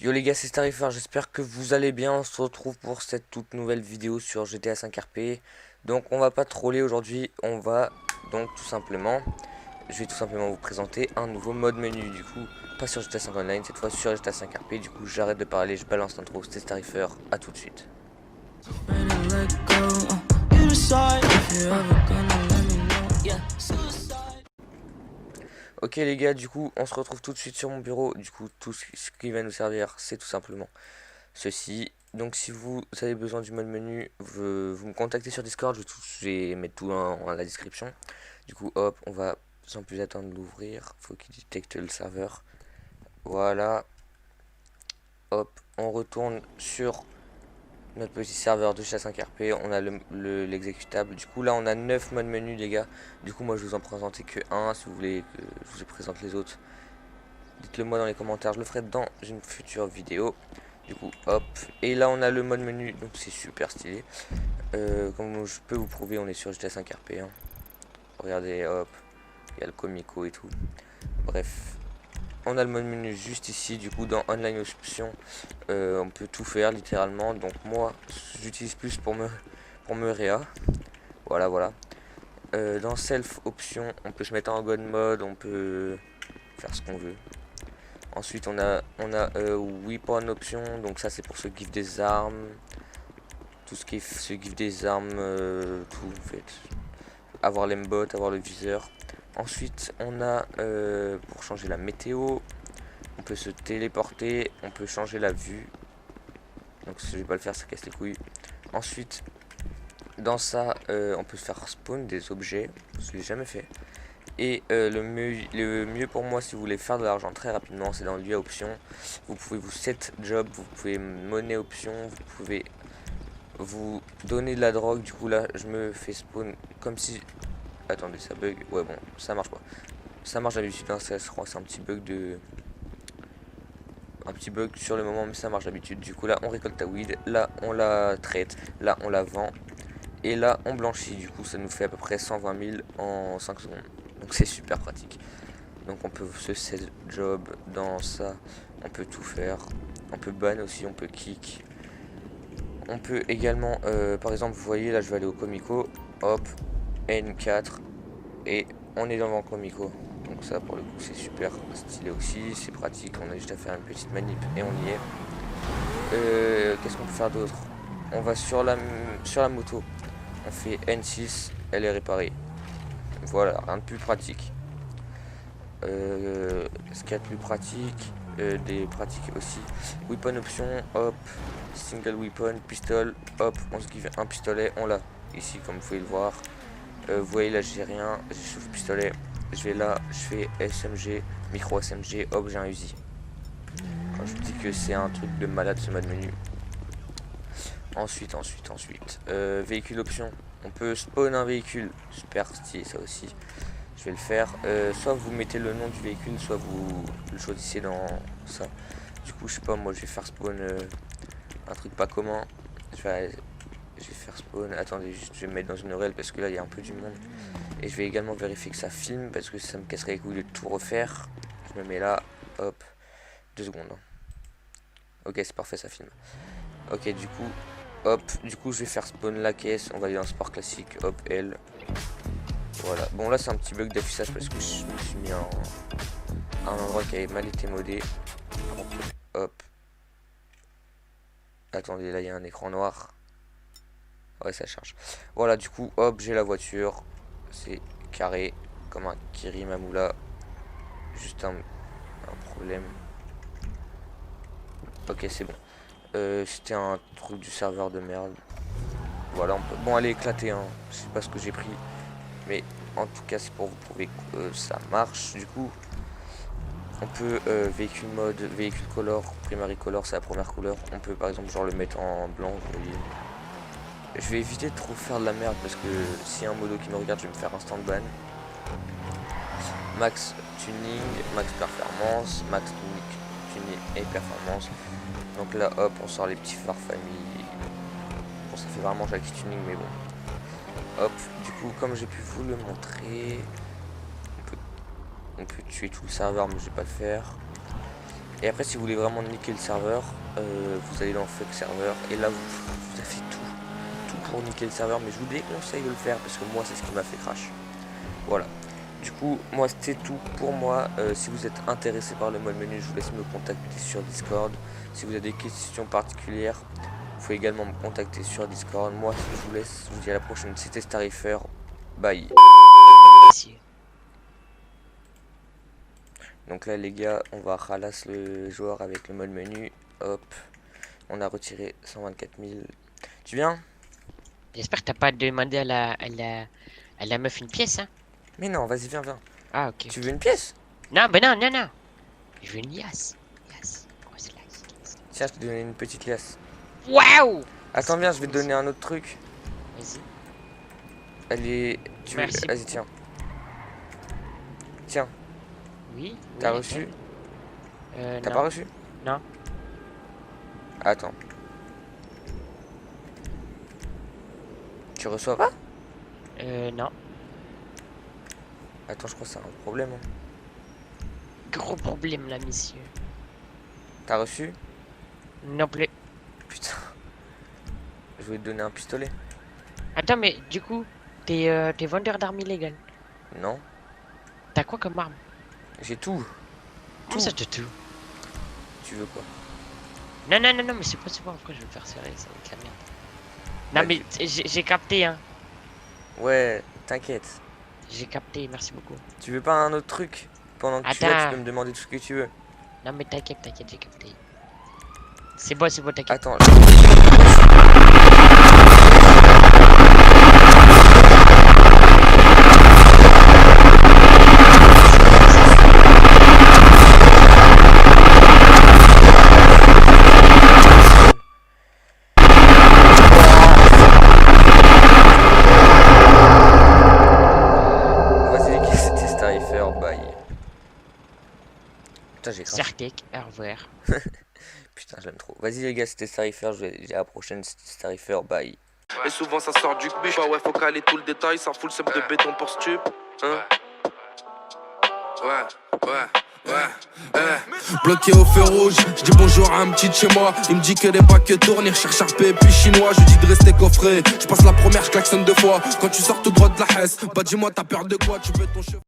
Yo les gars, c'est Starifer, j'espère que vous allez bien. On se retrouve pour cette toute nouvelle vidéo sur GTA 5 RP. Donc on va pas troller aujourd'hui, on va donc tout simplement, je vais tout simplement vous présenter un nouveau mode menu. Du coup, pas sur GTA 5 Online, cette fois sur GTA 5 RP. Du coup, j'arrête de parler, je balance l'intro, c'était Starifer, à tout de suite. Ok les gars, du coup, on se retrouve tout de suite sur mon bureau. Du coup, tout ce qui va nous servir, c'est tout simplement ceci. Donc si vous avez besoin du mode menu, vous me contactez sur Discord, je vais mettre tout dans la description. Du coup hop, on va sans plus attendre l'ouvrir, faut qu'il détecte le serveur. Voilà, hop, on retourne sur notre petit serveur de chat 5 RP, on a l'exécutable. Du coup là on a 9 modes menu les gars. Du coup moi je vous en présentais que un, si vous voulez que je vous présente les autres, dites-le moi dans les commentaires, je le ferai dans une future vidéo. Du coup hop, et là on a le mode menu, donc c'est super stylé. Comme je peux vous prouver, on est sur GTA 5 RP, hein. Regardez, hop, il y a le comico et tout. Bref, on a le mode menu juste ici. Du coup dans online options, on peut tout faire littéralement. Donc moi j'utilise plus pour me réa. Voilà. Dans self option, on peut se mettre en god mode, on peut faire ce qu'on veut. Ensuite on a weapon option, donc ça c'est pour se give des armes, tout ce qui est se give des armes, tout en fait, avoir l'aimbot, avoir le viseur. Ensuite on a pour changer la météo, on peut se téléporter, on peut changer la vue, donc si je vais pas le faire ça casse les couilles. Ensuite dans ça on peut se faire spawn des objets, je l'ai jamais fait. Et le mieux pour moi, si vous voulez faire de l'argent très rapidement, c'est dans le lieu à option. Vous pouvez vous set job, vous pouvez monnaie option, vous pouvez vous donner de la drogue. Du coup là je me fais spawn comme si, attendez, ça bug, ouais bon ça marche pas, ça marche d'habitude, hein, ça je crois que c'est un petit bug sur le moment, mais ça marche d'habitude. Du coup là on récolte la weed, là on la traite, là on la vend, et là on blanchit. Du coup ça nous fait à peu près 120 000 en 5 secondes, donc c'est super pratique. Donc on peut se set job dans ça, on peut tout faire, on peut ban aussi, on peut kick. On peut également, par exemple, vous voyez, là je vais aller au Comico, hop, N4, et on est dans le Comico. Donc ça, pour le coup, c'est super stylé aussi, c'est pratique, on a juste à faire une petite manip et on y est. Qu'est-ce qu'on peut faire d'autre? On va sur la moto, on fait N6, elle est réparée. Voilà, rien de plus pratique. Ce qu'il y a de plus pratique, des pratiques aussi. Weapon option, hop, single weapon, pistol, hop, on se give un pistolet, on l'a ici comme vous pouvez le voir. Vous voyez là j'ai rien, j'ai chauffe pistolet, je vais là, je fais SMG, micro SMG, hop j'ai un Uzi. Quand je vous dis que c'est un truc de malade ce mode menu. Ensuite, véhicule option, on peut spawn un véhicule, super stylé ça aussi. Je vais le faire, soit vous mettez le nom du véhicule, soit vous le choisissez dans ça. Du coup je sais pas, moi je vais faire spawn un truc pas commun. Je vais faire spawn, attendez juste, je vais me mettre dans une ruelle parce que là il y a un peu du monde. Et je vais également vérifier que ça filme parce que ça me casserait les couilles de tout refaire. Je me mets là, hop, 2 secondes. Ok c'est parfait, ça filme. Ok du coup, hop, du coup je vais faire spawn la caisse, on va aller dans sport classique, hop, L. Voilà, bon là c'est un petit bug d'affichage parce que je me suis mis à un endroit qui avait mal été modé. Hop. Attendez, là il y a un écran noir. Ouais, ça charge. Voilà, du coup, hop, j'ai la voiture. C'est carré, comme un Kiri Mamoula. Juste un problème. Ok, c'est bon. C'était un truc du serveur de merde. Voilà, on peut... Bon, elle est éclatée, hein. Je sais pas ce que j'ai pris. Mais en tout cas, c'est pour vous prouver que ça marche. Du coup, on peut véhicule mode, véhicule color, primary color, c'est la première couleur. On peut par exemple genre le mettre en blanc, vous voyez. Je vais éviter de trop faire de la merde parce que si y a un modo qui me regarde, je vais me faire instant ban. Max tuning, max performance, max tuning et performance. Donc là hop, on sort les petits phares famille. Bon, ça fait vraiment Jackie tuning mais bon. Hop, du coup comme j'ai pu vous le montrer, on peut tuer tout le serveur mais je vais pas le faire. Et après, si vous voulez vraiment niquer le serveur, vous allez dans Fuck serveur. Et là, vous avez tout pour niquer le serveur. Mais je vous déconseille de le faire parce que moi, c'est ce qui m'a fait crash. Voilà. Du coup, moi, c'était tout pour moi. Si vous êtes intéressé par le mode menu, je vous laisse me contacter sur Discord. Si vous avez des questions particulières, vous pouvez également me contacter sur Discord. Moi, je vous laisse. Je vous dis à la prochaine. C'était Starifer. Bye. Donc là les gars, on va ralasse le joueur avec le mode menu. Hop, on a retiré 124 000. Tu viens? J'espère que t'as pas demandé à la meuf une pièce, hein. Mais non, vas-y, viens. Ah, ok. Tu veux une pièce? Non, bah non. Je veux une liasse. Grosse liasse. Tiens, je te donne une petite liasse. Waouh! Attends, viens, je vais te donner un autre truc. Vas-y. Allez, Merci. Vas-y, tiens. Tiens. Oui. T'as reçu? T'as non. pas reçu? Non. Attends. Tu reçois pas? Non. Attends, je crois que c'est un problème. Hein. Gros problème là, monsieur. T'as reçu? Non plus. Putain. Je voulais te donner un pistolet. Attends, mais du coup, t'es vendeur d'armes illégales. Non. T'as quoi comme arme? J'ai tout. Comment ça, t'as tout? Tu veux quoi? Non, mais c'est pas pourquoi je vais me faire serrer, ça va être la merde. Non, Bah, mais j'ai capté, hein. Ouais, t'inquiète. J'ai capté, merci beaucoup. Tu veux pas un autre truc? Pendant que tu es là, tu peux me demander tout ce que tu veux. Non, mais t'inquiète, j'ai capté. C'est bon, t'inquiète. Attends. Putain, j'ai craché. Certec, au revoir. Putain, je l'aime trop. Vas-y les gars, c'était Starifer, je vais à la prochaine, c'était Starifer, bye. Et souvent ça sort du bûche, ouais, faut caler tout le détail, ça fout le sep de béton pour stup. Hein? Ouais. Bloqué au feu rouge, je dis bonjour à un petit de chez moi. Il me dit que les bacs tournent, il recherche RP et puis chinois. Je dis de rester coffré, je passe la première, je klaxonne 2 fois. Quand tu sors tout droit de la Hesse, bah dis-moi t'as peur de quoi, tu veux ton cheveu.